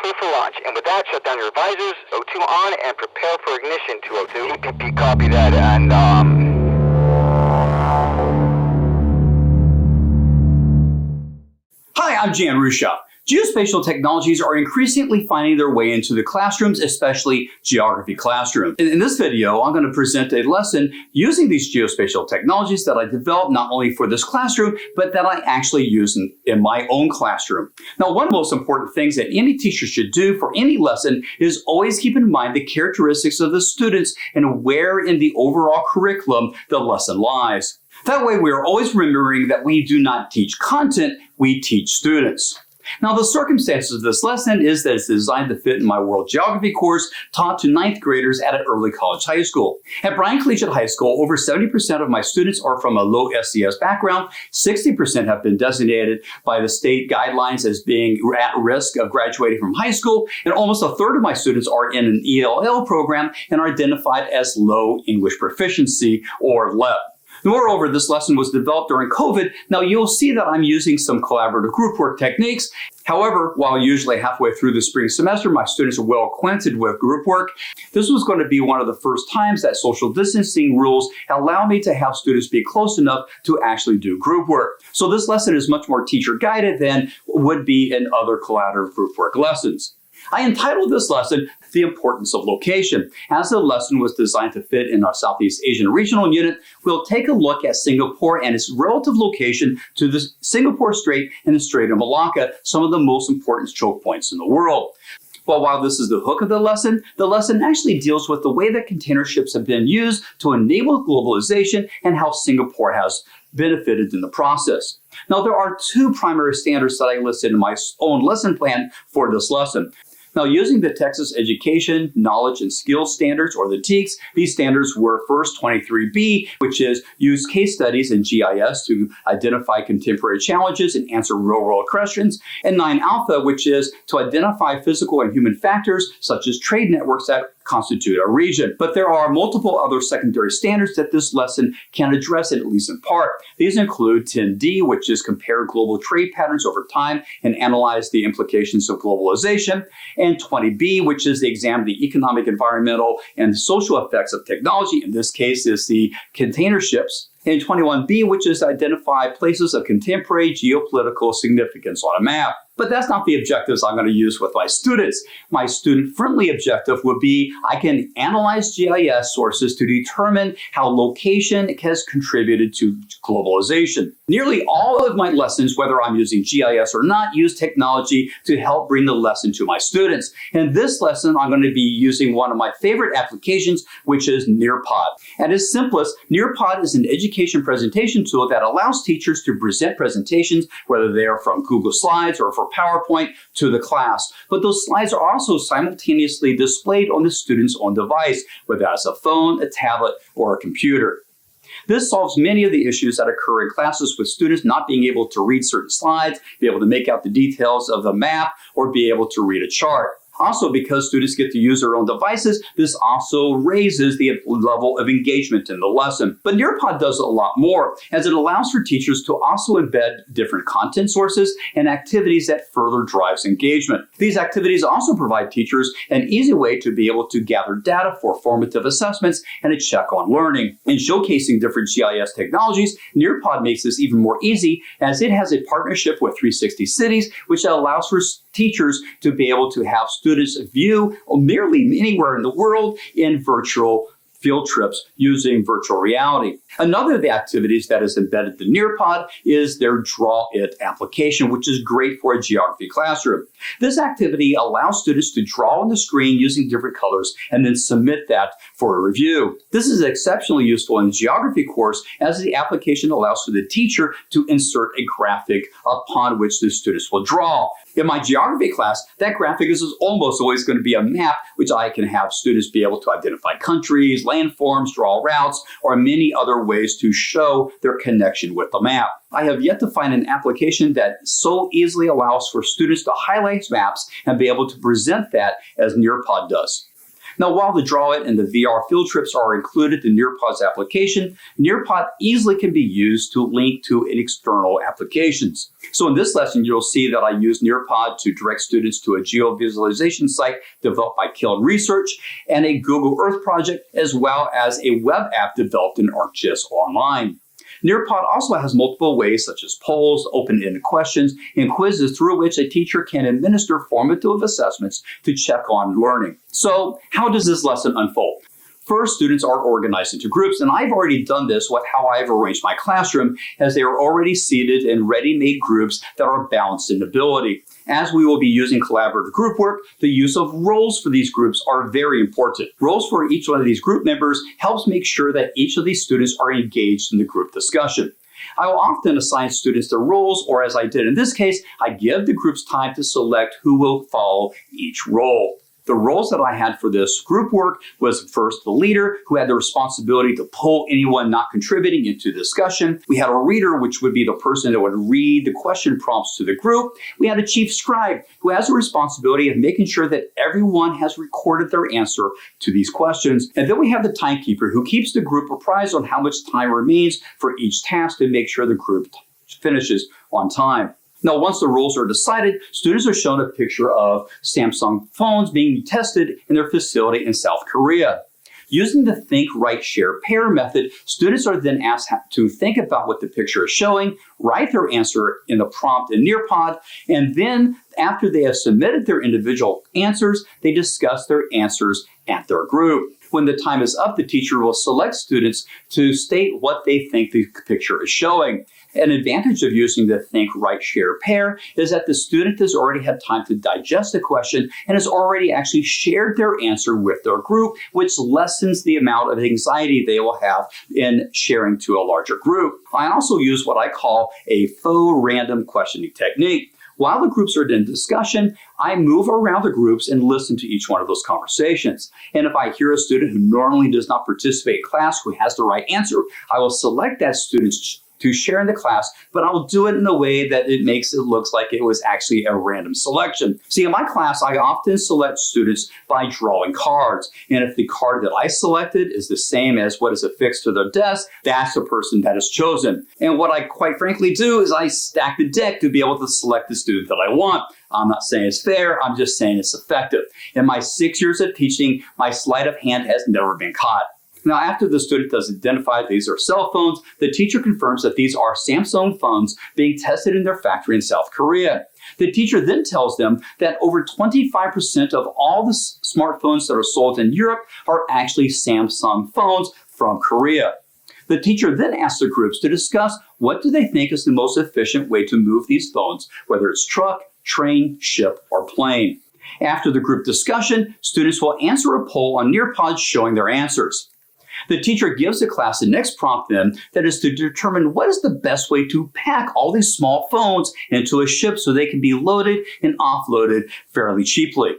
clear for launch. And with that, shut down your visors, O2 on, and prepare for ignition, 202. Copy that, and Hi, I'm Jan Ruscha. Geospatial technologies are increasingly finding their way into the classrooms, especially geography classrooms. In this video, I'm going to present a lesson using these geospatial technologies that I developed not only for this classroom, but that I actually use in my own classroom. Now, one of the most important things that any teacher should do for any lesson is always keep in mind the characteristics of the students and where in the overall curriculum the lesson lies. That way, we are always remembering that we do not teach content, we teach students. Now, the circumstances of this lesson is that it's designed to fit in my world geography course taught to 9th graders at an early college high school. At Bryan Collegiate High School, over 70% of my students are from a low SES background. 60% have been designated by the state guidelines as being at risk of graduating from high school, and almost a third of my students are in an ELL program and are identified as low English proficiency or LEP. Moreover, this lesson was developed during COVID. Now, you'll see that I'm using some collaborative group work techniques. However, while usually halfway through the spring semester, my students are well acquainted with group work, this was going to be one of the first times that social distancing rules allow me to have students be close enough to actually do group work. So this lesson is much more teacher-guided than would be in other collaborative group work lessons. I entitled this lesson, The Importance of Location. As the lesson was designed to fit in our Southeast Asian regional unit, we'll take a look at Singapore and its relative location to the Singapore Strait and the Strait of Malacca, some of the most important choke points in the world. But while this is the hook of the lesson actually deals with the way that container ships have been used to enable globalization and how Singapore has benefited in the process. Now, there are two primary standards that I listed in my own lesson plan for this lesson. Now, using the Texas Education, Knowledge, and Skills Standards, or the TEKS, these standards were first 23B, which is use case studies in GIS to identify contemporary challenges and answer real-world questions, and 9 Alpha, which is to identify physical and human factors, such as trade networks that constitute a region. But there are multiple other secondary standards that this lesson can address, at least in part. These include 10D, which is compare global trade patterns over time and analyze the implications of globalization, and 20B, which is the exam of the economic, environmental, and social effects of technology. In this case, is the container ships. And 21B, which is identify places of contemporary geopolitical significance on a map. But that's not the objectives I'm going to use with my students. My student-friendly objective would be I can analyze GIS sources to determine how location has contributed to globalization. Nearly all of my lessons, whether I'm using GIS or not, use technology to help bring the lesson to my students. In this lesson, I'm going to be using one of my favorite applications, which is Nearpod. At its simplest, Nearpod is an education presentation tool that allows teachers to present presentations, whether they are from Google Slides or for PowerPoint, to the class. But those slides are also simultaneously displayed on the student's own device, whether that's a phone, a tablet, or a computer. This solves many of the issues that occur in classes with students not being able to read certain slides, be able to make out the details of the map, or be able to read a chart. Also, because students get to use their own devices, this also raises the level of engagement in the lesson. But Nearpod does a lot more, as it allows for teachers to also embed different content sources and activities that further drives engagement. These activities also provide teachers an easy way to be able to gather data for formative assessments and a check on learning. In showcasing different GIS technologies, Nearpod makes this even more easy, as it has a partnership with 360 Cities, which allows for teachers to be able to have students view nearly anywhere in the world in virtual field trips using virtual reality. Another of the activities that is embedded in Nearpod is their Draw It application, which is great for a geography classroom. This activity allows students to draw on the screen using different colors and then submit that for a review. This is exceptionally useful in the geography course, as the application allows for the teacher to insert a graphic upon which the students will draw. In my geography class, that graphic is almost always going to be a map, which I can have students be able to identify countries, landforms, draw routes, or many other ways to show their connection with the map. I have yet to find an application that so easily allows for students to highlight maps and be able to present that as Nearpod does. Now, while the Draw It and the VR field trips are included in Nearpod's application, Nearpod easily can be used to link to external applications. So in this lesson, you'll see that I use Nearpod to direct students to a geovisualization site developed by Kiln Research and a Google Earth project, as well as a web app developed in ArcGIS Online. Nearpod also has multiple ways such as polls, open-ended questions, and quizzes through which a teacher can administer formative assessments to check on learning. So how does this lesson unfold? First, students are organized into groups, and I've already done this with how I've arranged my classroom, as they are already seated in ready-made groups that are balanced in ability. As we will be using collaborative group work, the use of roles for these groups are very important. Roles for each one of these group members helps make sure that each of these students are engaged in the group discussion. I will often assign students their roles, or as I did in this case, I give the groups time to select who will follow each role. The roles that I had for this group work was first the leader, who had the responsibility to pull anyone not contributing into discussion. We had a reader, which would be the person that would read the question prompts to the group. We had a chief scribe, who has the responsibility of making sure that everyone has recorded their answer to these questions. And then we have the timekeeper, who keeps the group apprised on how much time remains for each task to make sure the group finishes on time. Now, once the rules are decided, students are shown a picture of Samsung phones being tested in their facility in South Korea. Using the Think, Write, Share, Pair method, students are then asked to think about what the picture is showing, write their answer in the prompt in Nearpod, and then after they have submitted their individual answers, they discuss their answers at their group. When the time is up, the teacher will select students to state what they think the picture is showing. An advantage of using the Think, Write, Share, Pair is that the student has already had time to digest the question and has already actually shared their answer with their group, which lessens the amount of anxiety they will have in sharing to a larger group. I also use what I call a faux random questioning technique. While the groups are in discussion, I move around the groups and listen to each one of those conversations. And if I hear a student who normally does not participate in class who has the right answer, I will select that student to share in the class, but I will do it in a way that it makes it look like it was actually a random selection. See, in my class, I often select students by drawing cards. And if the card that I selected is the same as what is affixed to their desk, that's the person that is chosen. And what I quite frankly do is I stack the deck to be able to select the student that I want. I'm not saying it's fair, I'm just saying it's effective. In my 6 years of teaching, my sleight of hand has never been caught. Now, after the student has identified these are cell phones, the teacher confirms that these are Samsung phones being tested in their factory in South Korea. The teacher then tells them that over 25% of all the smartphones that are sold in Europe are actually Samsung phones from Korea. The teacher then asks the groups to discuss what do they think is the most efficient way to move these phones, whether it's truck, train, ship, or plane. After the group discussion, students will answer a poll on Nearpod showing their answers. The teacher gives the class the next prompt then that is to determine what is the best way to pack all these small phones into a ship so they can be loaded and offloaded fairly cheaply.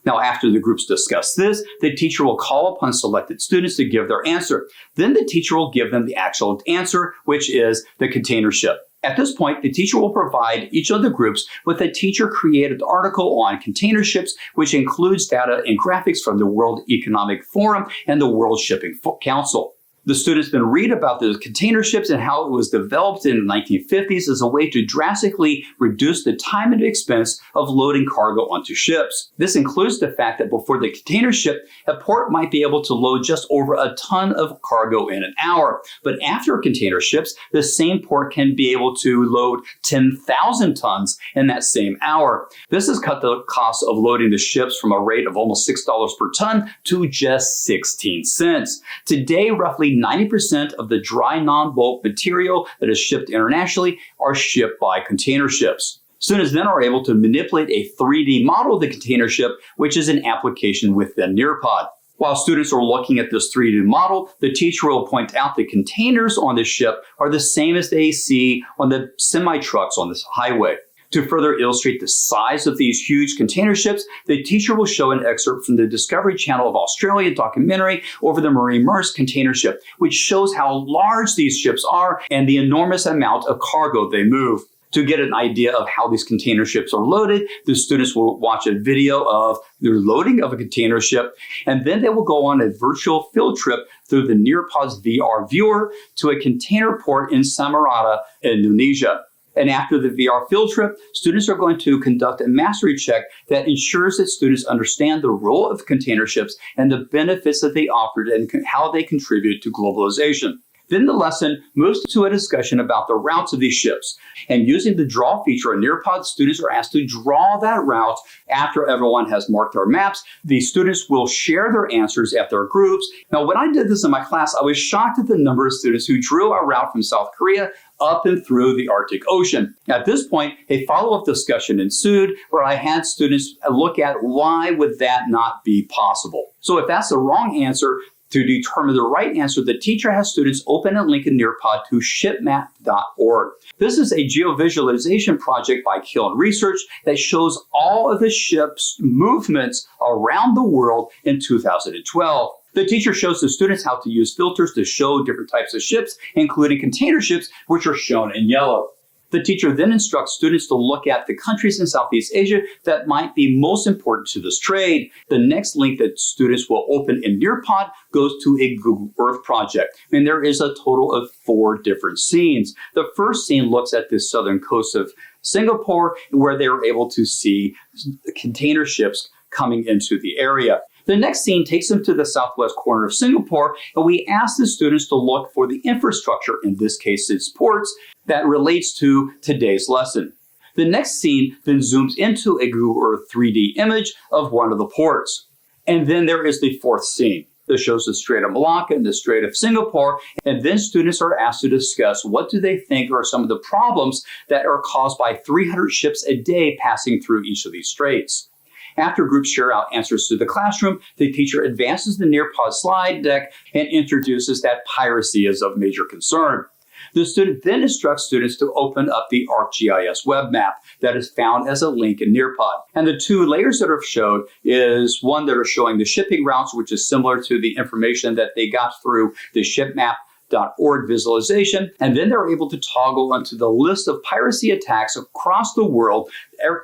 Now, after the groups discuss this, the teacher will call upon selected students to give their answer. Then the teacher will give them the actual answer, which is the container ship. At this point, the teacher will provide each of the groups with a teacher-created article on container ships, which includes data and graphics from the World Economic Forum and the World Shipping Council. The students then read about the container ships and how it was developed in the 1950s as a way to drastically reduce the time and expense of loading cargo onto ships. This includes the fact that before the container ship, a port might be able to load just over a ton of cargo in an hour. But after container ships, the same port can be able to load 10,000 tons in that same hour. This has cut the cost of loading the ships from a rate of almost $6 per ton to just 16 cents. Today, roughly 90% of the dry non-bulk material that is shipped internationally are shipped by container ships. Students then are able to manipulate a 3D model of the container ship, which is an application within Nearpod. While students are looking at this 3D model, the teacher will point out the containers on the ship are the same as they see on the semi-trucks on this highway. To further illustrate the size of these huge container ships, the teacher will show an excerpt from the Discovery Channel of Australia documentary over the Marie Mars container ship, which shows how large these ships are and the enormous amount of cargo they move. To get an idea of how these container ships are loaded, the students will watch a video of the loading of a container ship, and then they will go on a virtual field trip through the Nearpod's VR viewer to a container port in Samarinda, Indonesia. And after the VR field trip, students are going to conduct a mastery check that ensures that students understand the role of container ships and the benefits that they offer and how they contribute to globalization. Then the lesson moves to a discussion about the routes of these ships. And using the draw feature in Nearpod, students are asked to draw that route after everyone has marked their maps. The students will share their answers at their groups. Now, when I did this in my class, I was shocked at the number of students who drew a route from South Korea up and through the Arctic Ocean. At this point, a follow-up discussion ensued where I had students look at why would that not be possible. So if that's the wrong answer, to determine the right answer, the teacher has students open a link in Nearpod to shipmap.org. This is a geovisualization project by Kiln Research that shows all of the ship's movements around the world in 2012. The teacher shows the students how to use filters to show different types of ships, including container ships, which are shown in yellow. The teacher then instructs students to look at the countries in Southeast Asia that might be most important to this trade. The next link that students will open in Nearpod goes to a Google Earth project. And there is a total of 4 different scenes. The first scene looks at the southern coast of Singapore, where they were able to see container ships coming into the area. The next scene takes them to the southwest corner of Singapore, and we ask the students to look for the infrastructure, in this case it's ports, that relates to today's lesson. The next scene then zooms into a Google Earth 3D image of one of the ports. And then there is the fourth scene that shows the Strait of Malacca and the Strait of Singapore, and then students are asked to discuss what do they think are some of the problems that are caused by 300 ships a day passing through each of these straits. After groups share out answers to the classroom, the teacher advances the Nearpod slide deck and introduces that piracy is of major concern. The student then instructs students to open up the ArcGIS web map that is found as a link in Nearpod. And the 2 layers that are showed is one that are showing the shipping routes, which is similar to the information that they got through the shipmap.org visualization, and then they're able to toggle onto the list of piracy attacks across the world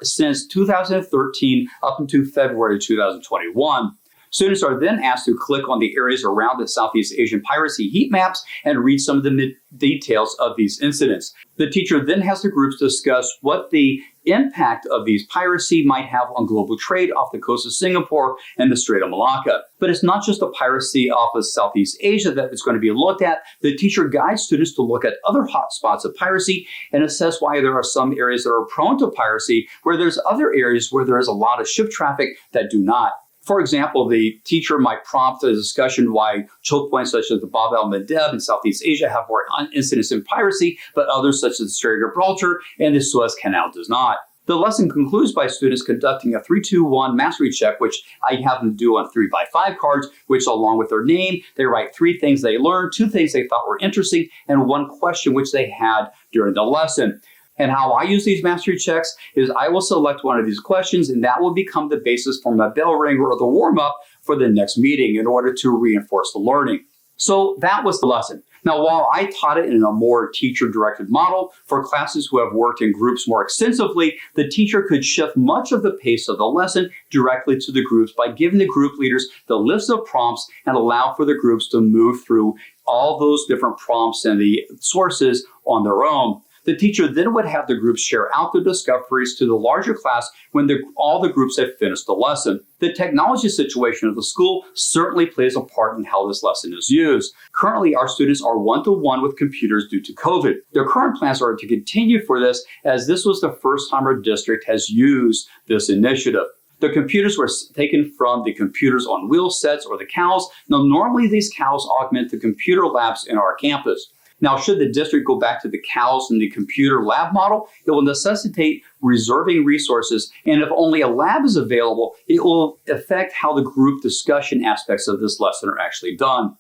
since 2013 up into February 2021. Students are then asked to click on the areas around the Southeast Asian piracy heat maps and read some of the details of these incidents. The teacher then has the groups discuss what the impact of these piracy might have on global trade off the coast of Singapore and the Strait of Malacca. But it's not just the piracy off of Southeast Asia that is going to be looked at. The teacher guides students to look at other hotspots of piracy and assess why there are some areas that are prone to piracy, where there's other areas where there is a lot of ship traffic that do not. For example, the teacher might prompt a discussion why choke points such as the Bab el-Mandeb in Southeast Asia have more incidents in piracy, but others such as the Strait of Gibraltar and the Suez Canal does not. The lesson concludes by students conducting a 3-2-1 mastery check, which I have them do on 3x5 cards, which along with their name, they write 3 things they learned, 2 things they thought were interesting, and 1 question which they had during the lesson. And how I use these mastery checks is I will select one of these questions, and that will become the basis for my bell ringer or the warm-up for the next meeting in order to reinforce the learning. So that was the lesson. Now, while I taught it in a more teacher-directed model for classes who have worked in groups more extensively, the teacher could shift much of the pace of the lesson directly to the groups by giving the group leaders the list of prompts and allow for the groups to move through all those different prompts and the sources on their own. The teacher then would have the groups share out their discoveries to the larger class when all the groups have finished the lesson. The technology situation of the school certainly plays a part in how this lesson is used. Currently, our students are one-to-one with computers due to COVID. Their current plans are to continue for this, as this was the first time our district has used this initiative. The computers were taken from the computers on wheel sets or the CALs. Now, normally these CALs augment the computer labs in our campus. Now, should the district go back to the CALs and the computer lab model, it will necessitate reserving resources, and if only a lab is available, it will affect how the group discussion aspects of this lesson are actually done.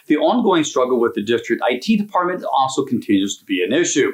The ongoing struggle with the district IT department also continues to be an issue.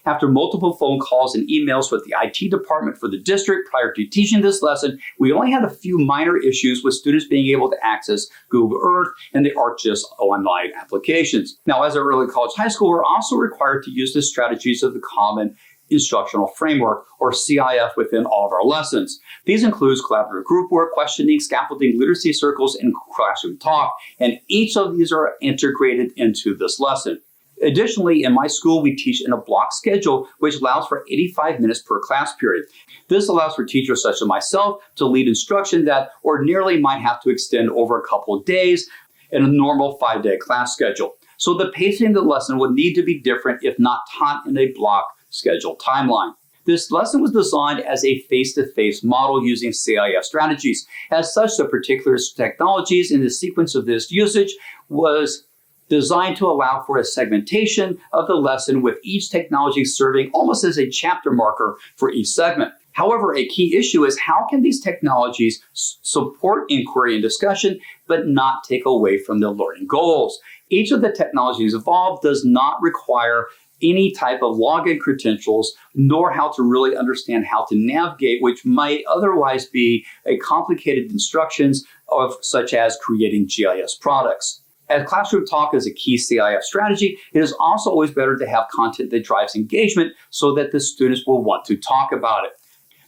After multiple phone calls and emails with the IT department for the district prior to teaching this lesson, we only had a few minor issues with students being able to access Google Earth and the ArcGIS online applications. Now, as an early college high school, we're also required to use the strategies of the Common instructional framework, or CIF, within all of our lessons. These include collaborative group work, questioning, scaffolding, literacy circles, and classroom talk, and each of these are integrated into this lesson. Additionally, in my school, we teach in a block schedule, which allows for 85 minutes per class period. This allows for teachers such as myself to lead instruction that ordinarily might have to extend over a couple of days in a normal 5-day class schedule. So the pacing of the lesson would need to be different if not taught in a block schedule timeline. This lesson was designed as a face-to-face model using CIF strategies. As such, the particular technologies in the sequence of this usage was designed to allow for a segmentation of the lesson, with each technology serving almost as a chapter marker for each segment. However, a key issue is how can these technologies support inquiry and discussion, but not take away from the learning goals? Each of the technologies involved does not require any type of login credentials, nor how to really understand how to navigate, which might otherwise be a complicated instructions of such as creating GIS products. As classroom talk is a key CIF strategy, it is also always better to have content that drives engagement so that the students will want to talk about it.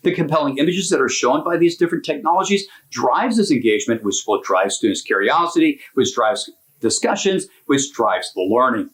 The compelling images that are shown by these different technologies drives this engagement, which will drive students' curiosity, which drives discussions, which drives the learning.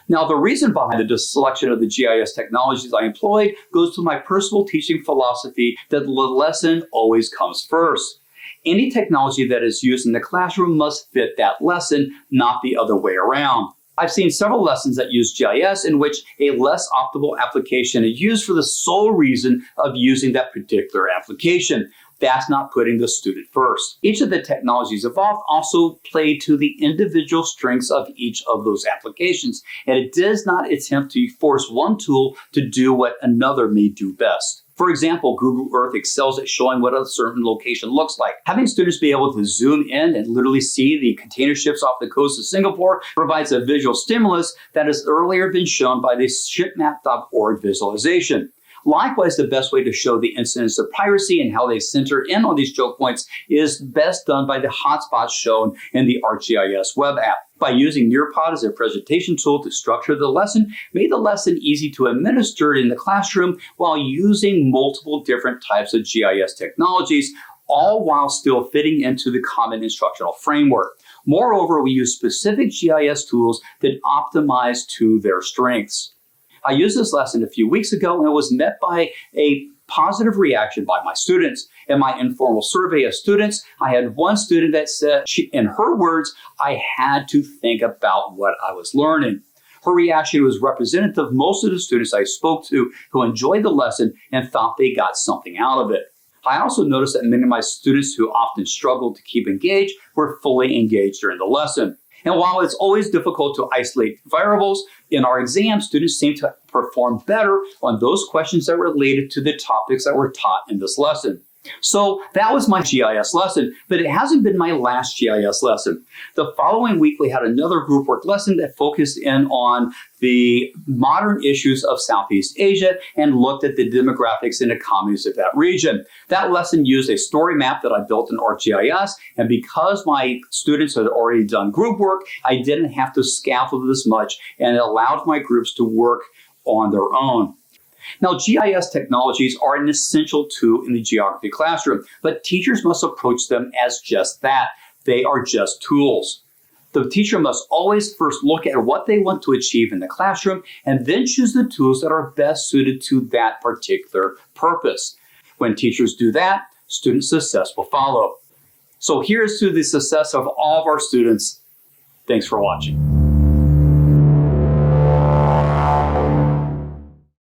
Now, the reason behind the selection of the GIS technologies I employed goes to my personal teaching philosophy that the lesson always comes first. Any technology that is used in the classroom must fit that lesson, not the other way around. I've seen several lessons that use GIS in which a less optimal application is used for the sole reason of using that particular application. That's not putting the student first. Each of the technologies involved also play to the individual strengths of each of those applications, and it does not attempt to force one tool to do what another may do best. For example, Google Earth excels at showing what a certain location looks like. Having students be able to zoom in and literally see the container ships off the coast of Singapore provides a visual stimulus that has earlier been shown by the shipmap.org visualization. Likewise, the best way to show the incidence of piracy and how they center in on these choke points is best done by the hotspots shown in the ArcGIS web app. By using Nearpod as a presentation tool to structure the lesson, made the lesson easy to administer in the classroom while using multiple different types of GIS technologies, all while still fitting into the common instructional framework. Moreover, we use specific GIS tools that optimize to their strengths. I used this lesson a few weeks ago and it was met by a positive reaction by my students. In my informal survey of students, I had one student that said, in her words, I had to think about what I was learning. Her reaction was representative of most of the students I spoke to who enjoyed the lesson and thought they got something out of it. I also noticed that many of my students who often struggled to keep engaged were fully engaged during the lesson. And while it's always difficult to isolate variables, in our exam, students seem to perform better on those questions that related to the topics that were taught in this lesson. So that was my GIS lesson, but it hasn't been my last GIS lesson. The following week, we had another group work lesson that focused in on the modern issues of Southeast Asia and looked at the demographics and economies of that region. That lesson used a story map that I built in ArcGIS, and because my students had already done group work, I didn't have to scaffold this much, and it allowed my groups to work on their own. Now, GIS technologies are an essential tool in the geography classroom, but teachers must approach them as just that. They are just tools. The teacher must always first look at what they want to achieve in the classroom and then choose the tools that are best suited to that particular purpose. When teachers do that, student success will follow. So here's to the success of all of our students. Thanks for watching.